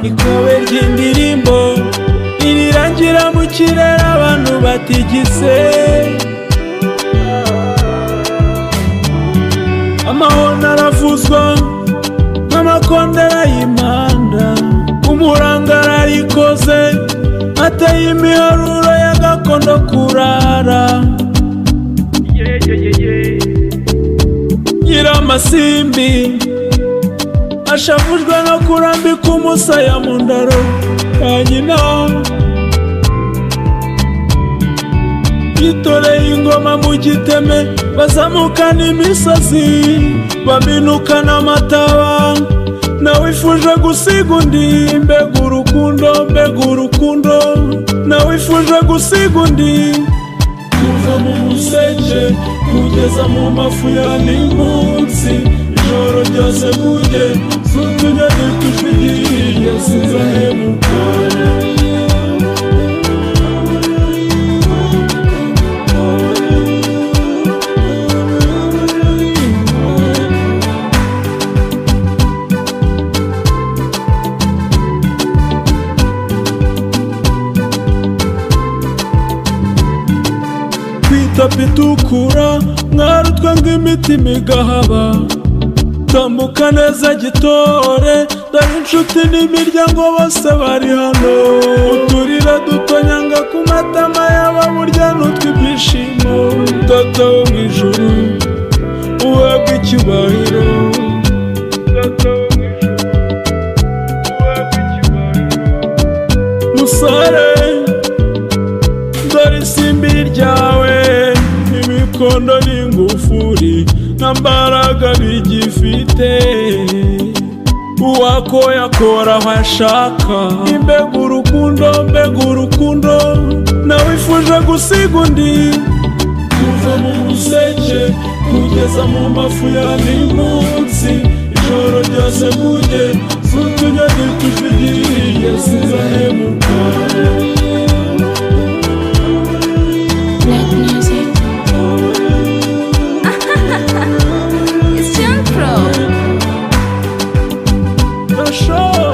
ikobe ry'indirimbo irirangira mu kirere abantu batigise, amahona aravuzwa nk'amakondera y'impanda, umurangara arikoze ateye imiharuro ya gakondo kurara. Nyiramasimbi ashavujwe no kurambika umusaya mu ndaro ya nyina, yitoreye ingoma mu giteme, bazamukana imisozi baminukana amataba, nawe ifuje gusiga undi. Mbega urukundo, mbega urukundo, nawe ifuje gusiga undi. kuva mu museke kugeza mu mafu ya n'impunzi, ijoro ryose mujye z'utunyoni tujugiye sinzahemuka. Tapi itukura mwarutwe ng'imitima igahaba, tambuka neza gitore, dore inshuti n'imiryango bose bari hano. Uturira dutonyanga ku matama yaba burya n'utw'ibyishimo. Data wo mu ijuru uhabwe icyubahiro, Data wo mu ijuru uhabwe icyubahiro. Musare dore isimbi ryawe, imikondo n'ingufuri nta mbaraga bigifite, uwakoyakora aho ashaka. Mbega urukundo, mbega urukundo, nawe ifuje gusiga undi. kuva mu museke kugeza mu mafu ya n'impunzi, ijoro ryose mujye z'utunyoni tujugiye sinzahemuka. Show.